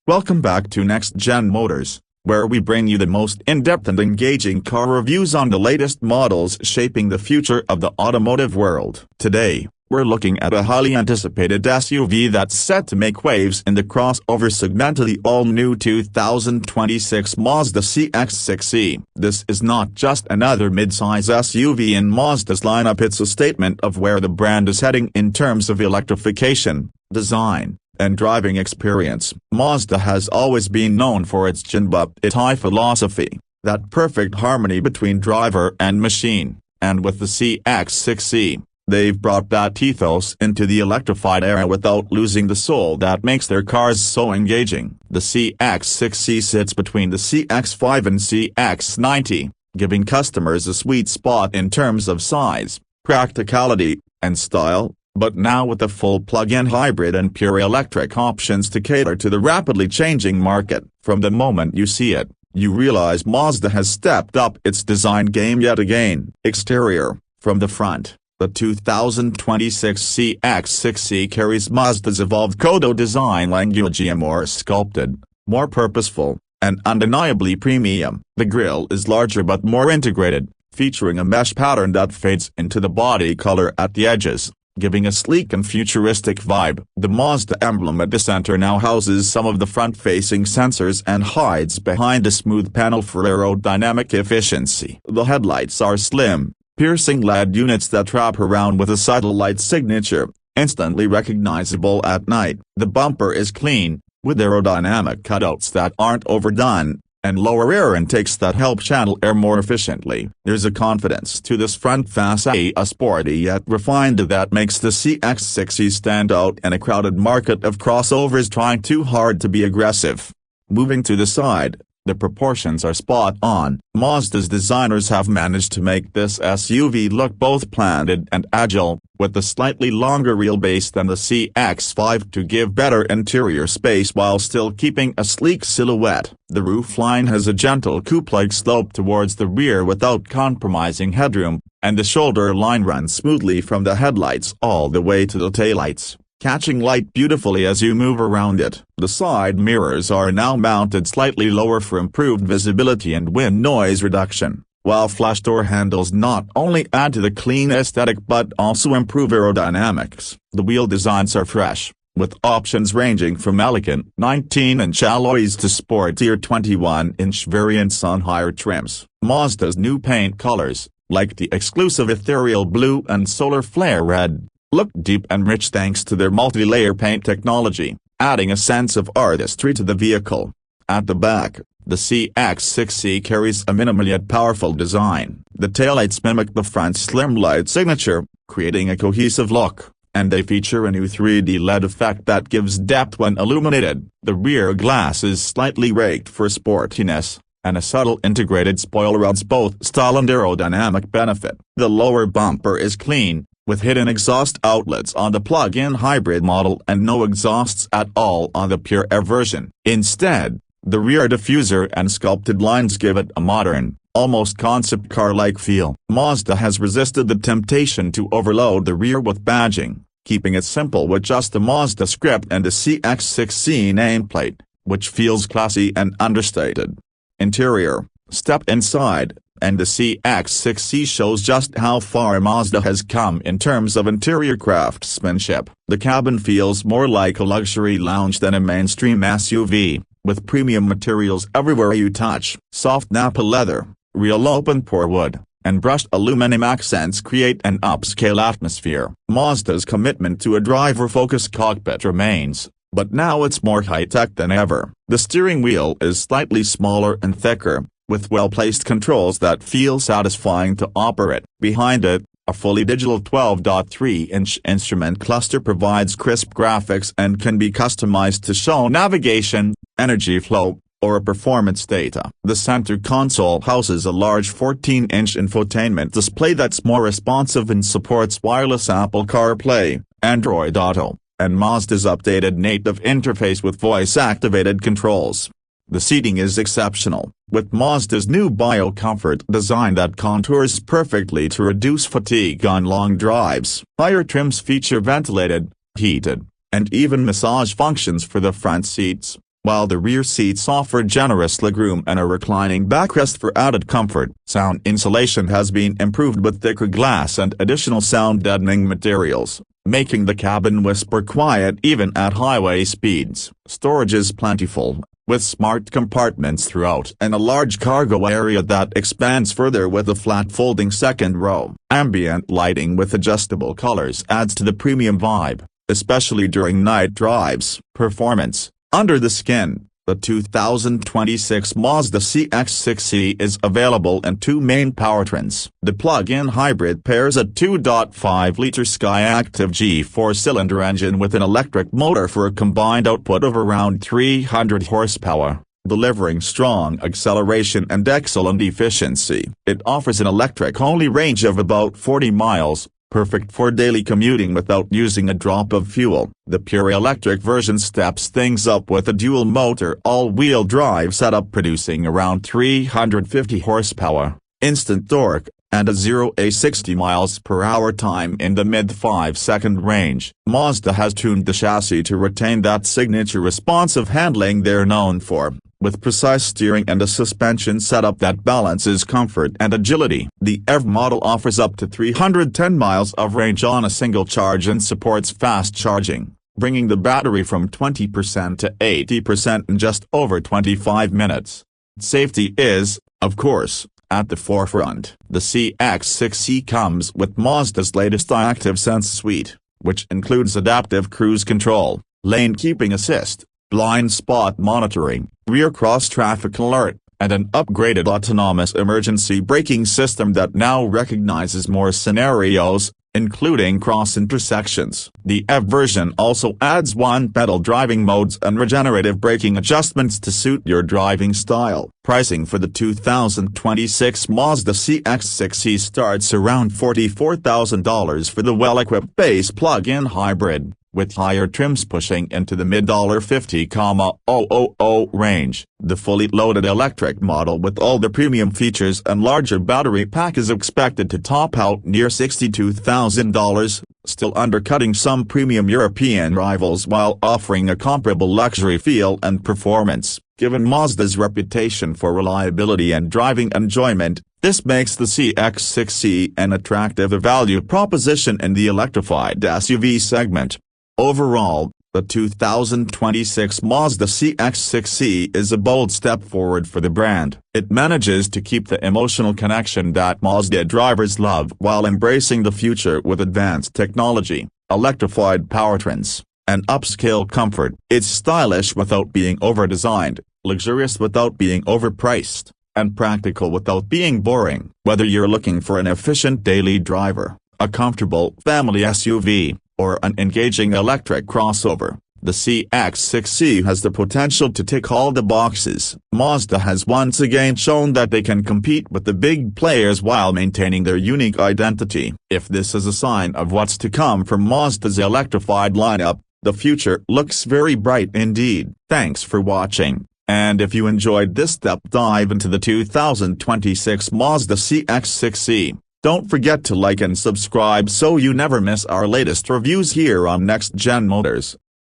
Welcome back to Next Gen Motors, where we bring you the most in-depth and engaging car reviews on the latest models shaping the future of the automotive world. Today, we're looking at a highly anticipated SUV that's set to make waves in the crossover segment of the all-new 2026 Mazda CX-6e. This is not just another mid-size SUV in Mazda's lineup, it's a statement of where the brand is heading in terms of electrification, design, and driving experience. Mazda has always been known for its Jin but it high philosophy, that perfect harmony between driver and machine, and with the CX-6e, they've brought that ethos into the electrified era without losing the soul that makes their cars so engaging. The CX-6e sits between the CX-5 and CX-90, giving customers a sweet spot in terms of size, practicality, and style, but now with a full plug-in hybrid and pure electric options to cater to the rapidly changing market. From the moment you see it, you realize Mazda has stepped up its design game yet again. Exterior. From the front, the 2026 CX-6e carries Mazda's evolved Kodo design language, more sculpted, more purposeful, and undeniably premium. The grille is larger but more integrated, featuring a mesh pattern that fades into the body color at the edges, giving a sleek and futuristic vibe. The Mazda emblem at the center now houses some of the front-facing sensors and hides behind a smooth panel for aerodynamic efficiency. The headlights are slim, piercing LED units that wrap around with a subtle light signature, instantly recognizable at night. The bumper is clean, with aerodynamic cutouts that aren't overdone, and lower air intakes that help channel air more efficiently. There's a confidence to this front facade, a sporty yet refined that makes the CX-6e stand out in a crowded market of crossovers trying too hard to be aggressive. Moving to the side, the proportions are spot on. Mazda's designers have managed to make this SUV look both planted and agile, with a slightly longer wheelbase than the CX-5 to give better interior space while still keeping a sleek silhouette. The roofline has a gentle coupe-like slope towards the rear without compromising headroom, and the shoulder line runs smoothly from the headlights all the way to the taillights, catching light beautifully as you move around it. The side mirrors are now mounted slightly lower for improved visibility and wind noise reduction, while flash door handles not only add to the clean aesthetic but also improve aerodynamics. The wheel designs are fresh, with options ranging from elegant 19-inch alloys to sportier 21-inch variants on higher trims. Mazda's new paint colors, like the exclusive ethereal blue and solar flare red, look deep and rich thanks to their multi-layer paint technology, adding a sense of artistry to the vehicle. At the back, the CX-6e carries a minimal yet powerful design. The taillights mimic the front's slim light signature, creating a cohesive look, and they feature a new 3D LED effect that gives depth when illuminated. The rear glass is slightly raked for sportiness, and a subtle integrated spoiler adds both style and aerodynamic benefit. The lower bumper is clean, with hidden exhaust outlets on the plug-in hybrid model and no exhausts at all on the pure air version. Instead, the rear diffuser and sculpted lines give it a modern, almost concept car-like feel. Mazda has resisted the temptation to overload the rear with badging, keeping it simple with just the Mazda script and the CX-6e nameplate, which feels classy and understated. Interior. Step inside, and the CX-6e shows just how far Mazda has come in terms of interior craftsmanship. The cabin feels more like a luxury lounge than a mainstream SUV, with premium materials everywhere you touch. Soft Nappa leather, real open-pore wood, and brushed aluminum accents create an upscale atmosphere. Mazda's commitment to a driver-focused cockpit remains, but now it's more high-tech than ever. The steering wheel is slightly smaller and thicker, with well-placed controls that feel satisfying to operate. Behind it, a fully digital 12.3-inch instrument cluster provides crisp graphics and can be customized to show navigation, energy flow, or performance data. The center console houses a large 14-inch infotainment display that's more responsive and supports wireless Apple CarPlay, Android Auto, and Mazda's updated native interface with voice-activated controls. The seating is exceptional, with Mazda's new BioComfort design that contours perfectly to reduce fatigue on long drives. Higher trims feature ventilated, heated, and even massage functions for the front seats, while the rear seats offer generous legroom and a reclining backrest for added comfort. Sound insulation has been improved with thicker glass and additional sound-deadening materials, making the cabin whisper quiet even at highway speeds. Storage is plentiful, with smart compartments throughout and a large cargo area that expands further with a flat folding second row. Ambient lighting with adjustable colors adds to the premium vibe, especially during night drives. Performance. Under the skin, the 2026 Mazda CX-6e is available in two main powertrains. The plug-in hybrid pairs a 2.5-liter Skyactiv G4-cylinder engine with an electric motor for a combined output of around 300 horsepower, delivering strong acceleration and excellent efficiency. It offers an electric-only range of about 40 miles, perfect for daily commuting without using a drop of fuel. The pure electric version steps things up with a dual-motor all-wheel drive setup producing around 350 horsepower, instant torque, and a 0-60 miles per hour time in the mid-5-second range. Mazda has tuned the chassis to retain that signature responsive handling they're known for, with precise steering and a suspension setup that balances comfort and agility. The EV model offers up to 310 miles of range on a single charge and supports fast charging, bringing the battery from 20% to 80% in just over 25 minutes. Safety is, of course, at the forefront. The CX-6e comes with Mazda's latest Active Sense suite, which includes adaptive cruise control, lane keeping assist, blind spot monitoring, rear cross-traffic alert, and an upgraded autonomous emergency braking system that now recognizes more scenarios, including cross-intersections. The EV version also adds one-pedal driving modes and regenerative braking adjustments to suit your driving style. Pricing for the 2026 Mazda CX-6e starts around $44,000 for the well-equipped base plug-in hybrid, with higher trims pushing into the mid-$50,000 range. The fully loaded electric model with all the premium features and larger battery pack is expected to top out near $62,000, still undercutting some premium European rivals while offering a comparable luxury feel and performance. Given Mazda's reputation for reliability and driving enjoyment, this makes the CX-6e an attractive value proposition in the electrified SUV segment. Overall, the 2026 Mazda CX-6e is a bold step forward for the brand. It manages to keep the emotional connection that Mazda drivers love while embracing the future with advanced technology, electrified powertrains, and upscale comfort. It's stylish without being over-designed, luxurious without being overpriced, and practical without being boring. Whether you're looking for an efficient daily driver, a comfortable family SUV, or an engaging electric crossover, the CX-6e has the potential to tick all the boxes. Mazda has once again shown that they can compete with the big players while maintaining their unique identity. If this is a sign of what's to come from Mazda's electrified lineup, the future looks very bright indeed. Thanks for watching, and if you enjoyed this deep dive into the 2026 Mazda CX-6e, don't forget to like and subscribe so you never miss our latest reviews here on Next Gen Motors.